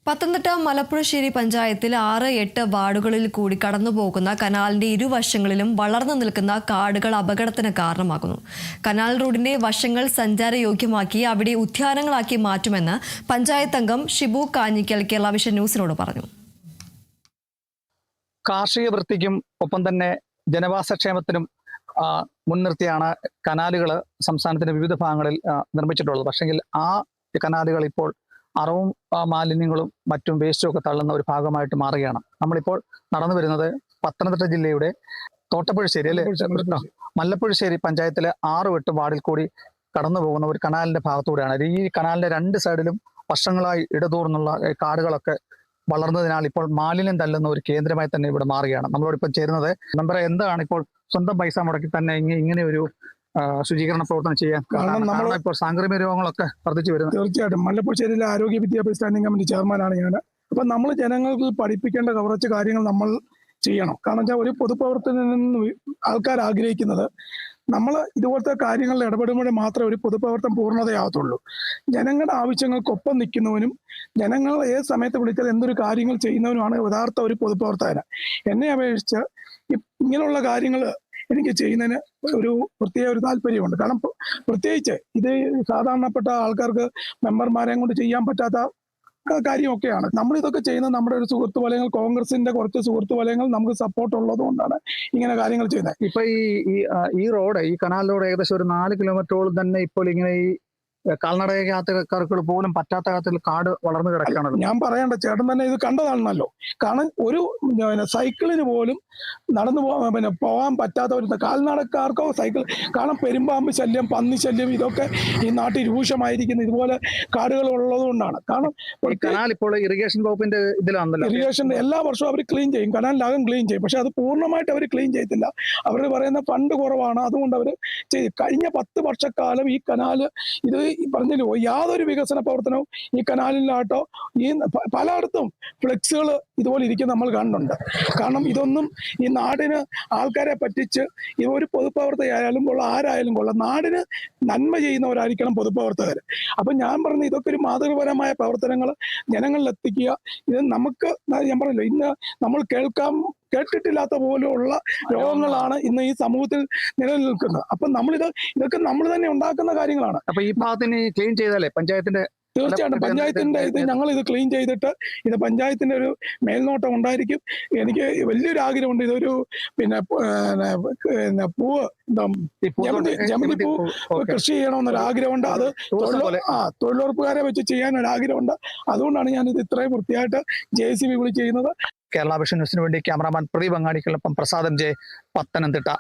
പത്തനംതിട്ട മലപ്പുഴശ്ശേരി പഞ്ചായത്തിൽ 6-8 വാർഡുകളിൽ കൂടി കടന്നുപോകുന്ന കനാലിന്റെ ഇരുവശങ്ങളിലും വളർന്നു നിൽക്കുന്ന കാടുകൾ അപകടത്തിന് കാരണമാകുന്നു. കനാൽ റോഡിന്റെ വശങ്ങൾ സഞ്ചാരയോഗ്യമാക്കി അവിടെ ഉദ്യാനങ്ങളാക്കി മാറ്റുമെന്ന് പഞ്ചായത്ത് അംഗം ഷിബു കാഞ്ഞിക്കൽ കേരള വിഷൻ ന്യൂസിനോട് പറഞ്ഞു. കാർഷിക വൃത്തിക്കും ഒപ്പം തന്നെ ജനവാസക്ഷേമത്തിനും മുൻനിർത്തിയാണ് കനാലുകൾ സംസ്ഥാനത്തിന്റെ വിവിധ ഭാഗങ്ങളിൽ നിർമ്മിച്ചിട്ടുള്ളത്. പക്ഷെങ്കിൽ ആ കനാലുകൾ ഇപ്പോൾ അറവും മാലിന്യങ്ങളും മറ്റും വേസ്റ്റും ഒക്കെ തള്ളുന്ന ഒരു ഭാഗമായിട്ട് മാറുകയാണ്. നമ്മളിപ്പോൾ നടന്നു വരുന്നത് പത്തനംതിട്ട ജില്ലയുടെ തോട്ടപ്പുഴശ്ശേരി അല്ലെ മല്ലപ്പുഴശ്ശേരി പഞ്ചായത്തിലെ 6-8 വാർഡിൽ കൂടി കടന്നു പോകുന്ന ഒരു കനാലിന്റെ ഭാഗത്തൂടെയാണ്. ഈ കനാലിന്റെ രണ്ട് സൈഡിലും വർഷങ്ങളായി ഇടതൂർന്നുള്ള കാടുകളൊക്കെ വളർന്നതിനാൽ ഇപ്പോൾ മാലിന്യം തള്ളുന്ന ഒരു കേന്ദ്രമായി തന്നെ ഇവിടെ മാറുകയാണ്. നമ്മളോടിപ്പം ചേരുന്നത് മെമ്പറെ, എന്താണ് ഇപ്പോൾ സ്വന്തം പൈസ മുടക്കി തന്നെ ഇങ്ങനെ ഒരു ശുചീകരണ പ്രവർത്തനം ചെയ്യാൻ കാരണം നമ്മൾ ഇപ്പോൾ സാംക്രമിക രോഗങ്ങളൊക്കെ വർദ്ധിച്ചു വരുന്നത്? തീർച്ചയായിട്ടും മല്ലപ്പുഴശ്ശേരിയിലെ ആരോഗ്യ വിദ്യാഭ്യാസ സ്റ്റാൻഡിംഗ് കമ്മിറ്റി ചെയർമാനാണ് ഞാൻ. അപ്പൊ നമ്മൾ ജനങ്ങൾക്ക് പഠിപ്പിക്കേണ്ട കുറച്ച് കാര്യങ്ങൾ നമ്മൾ ചെയ്യണം. കാരണം വെച്ചാൽ ഒരു പൊതുപ്രവർത്തനം ആൾക്കാർ ആഗ്രഹിക്കുന്നത് നമ്മൾ ഇതുപോലത്തെ കാര്യങ്ങളിൽ ഇടപെടുമ്പോൾ മാത്രമേ ഒരു പൊതുപ്രവർത്തനം പൂർണ്ണതയാകത്തുള്ളൂ. ജനങ്ങളുടെ ആവശ്യങ്ങൾക്കൊപ്പം നിൽക്കുന്നവനും ജനങ്ങൾ ഏത് സമയത്ത് വിളിച്ചാൽ എന്തൊരു കാര്യങ്ങൾ ചെയ്യുന്നവനുമാണ് യഥാർത്ഥ ഒരു പൊതുപ്രവർത്തകന്. എന്നെ അപേക്ഷിച്ച് ഇങ്ങനെയുള്ള കാര്യങ്ങൾ എനിക്ക് ചെയ്യുന്നതിന് ഒരു പ്രത്യേക ഒരു താല്പര്യമുണ്ട്. കാരണം പ്രത്യേകിച്ച് ഇത് സാധാരണപ്പെട്ട ആൾക്കാർക്ക് മെമ്പർമാരെയും കൊണ്ട് ചെയ്യാൻ പറ്റാത്ത കാര്യമൊക്കെയാണ്. നമ്മൾ ഇതൊക്കെ ചെയ്യുന്നത് നമ്മുടെ ഒരു സുഹൃത്ത് വലയങ്ങൾ, കോൺഗ്രസിന്റെ കുറച്ച് സുഹൃത്ത് വലയങ്ങൾ നമുക്ക് സപ്പോർട്ട് ഉള്ളത് കൊണ്ടാണ് ഇങ്ങനെ കാര്യങ്ങൾ ചെയ്യുന്നത്. ഇപ്പൊ ഈ റോഡ്, ഈ കനാൽ റോഡ് ഏകദേശം ഒരു 4 കിലോമീറ്ററോളം തന്നെ ഇപ്പോൾ ഇങ്ങനെ ഈ കാൽനട യാത്രക്കാർക്ക് പോലും പറ്റാത്ത തരത്തിൽ കാട് വളർന്നു കിടക്കുകയാണല്ലോ. ഞാൻ പറയണ്ട, ചേട്ടൻ തന്നെ ഇത് കണ്ടതാണല്ലോ. കാരണം ഒരു സൈക്കിളിന് പോലും നടന്നു പോകാൻ പറ്റാത്ത ഒരു കാൽനടക്കാർക്കോ സൈക്കിൾ, കാരണം പെരുമ്പാമ്പ് ശല്യം, പന്നി ശല്യം ഇതൊക്കെ ഈ നാട്ടിൽ രൂക്ഷമായിരിക്കുന്ന ഇതുപോലെ കാടുകൾ ഉള്ളത് കൊണ്ടാണ്. കാരണം കനാൽ ഇപ്പോൾ ഇറിഗേഷൻ വകുപ്പിന്റെ ഇതിലാണല്ലോ. ഇറിഗേഷൻ എല്ലാ വർഷവും അവർ ക്ലീൻ ചെയ്യും, കനാലിനകം ക്ലീൻ ചെയ്യും. പക്ഷെ അത് പൂർണ്ണമായിട്ട് അവർ ക്ലീൻ ചെയ്യത്തില്ല. അവർ പറയുന്ന ഫണ്ട് കുറവാണ്, അതുകൊണ്ട് അവർ ചെയ്യും. കഴിഞ്ഞ 10 വർഷക്കാലം ഈ കനാല് ഇത് പറഞ്ഞല്ലോ, യാതൊരു വികസന പ്രവർത്തനവും ഈ കനാലിലാട്ടോ ഈ പലയിടത്തും ഫ്ലെക്സുകൾ ഇതുപോലെ ഇരിക്കും നമ്മൾ കാണുന്നുണ്ട്. കാരണം ഇതൊന്നും ഈ നാടിന് ആൾക്കാരെ പറ്റിച്ച് ഈ ഒരു പൊതുപ്രവർത്തകയായാലും കൊള്ളാം, ആരായാലും കൊള്ളാം, നാടിന് നന്മ ചെയ്യുന്നവരായിരിക്കണം പൊതുപ്രവർത്തകർ. അപ്പൊ ഞാൻ പറഞ്ഞു, ഇതൊക്കെ ഒരു മാതൃകപരമായ പ്രവർത്തനങ്ങൾ ജനങ്ങളിൽ എത്തിക്കുക. ഇത് നമുക്ക് ഞാൻ പറഞ്ഞല്ലോ, ഇന്ന് നമ്മൾ കേട്ടിട്ടില്ലാത്ത പോലെയുള്ള രോഗങ്ങളാണ് ഇന്ന് ഈ സമൂഹത്തിൽ നിലനിൽക്കുന്നത്. അപ്പൊ ഇതൊക്കെ നമ്മൾ തന്നെ ഉണ്ടാക്കുന്ന കാര്യങ്ങളാണ്. അപ്പൊ ഈ ഭാഗത്തിന് ക്ലീൻ ചെയ്താലേ പഞ്ചായത്തിന്റെ? തീർച്ചയായിട്ടും പഞ്ചായത്തിന്റെ ഞങ്ങൾ ഇത് ക്ലീൻ ചെയ്തിട്ട് ഇത് പഞ്ചായത്തിന്റെ ഒരു മേൽനോട്ടം ഉണ്ടായിരിക്കും. എനിക്ക് വലിയൊരു ആഗ്രഹമുണ്ട്, ഇതൊരു പൂവ് ജമന്തി പൂ കൃഷി ചെയ്യണമെന്നൊരു ആഗ്രഹമുണ്ട്. അത് തൊഴിലുറപ്പുകാരെ വെച്ച് ചെയ്യാനൊരു ആഗ്രഹമുണ്ട്. അതുകൊണ്ടാണ് ഞാൻ ഇത് ഇത്രയും വൃത്തിയായിട്ട് JCB വിളിച്ച് ചെയ്യുന്നത്. കേരള വിഷൻ ന്യൂസിന് വേണ്ടി ക്യാമറാമാൻ പ്രദീപ് അങ്ങാടിക്കൊപ്പം പ്രസാദം ജെ, പത്തനംതിട്ട.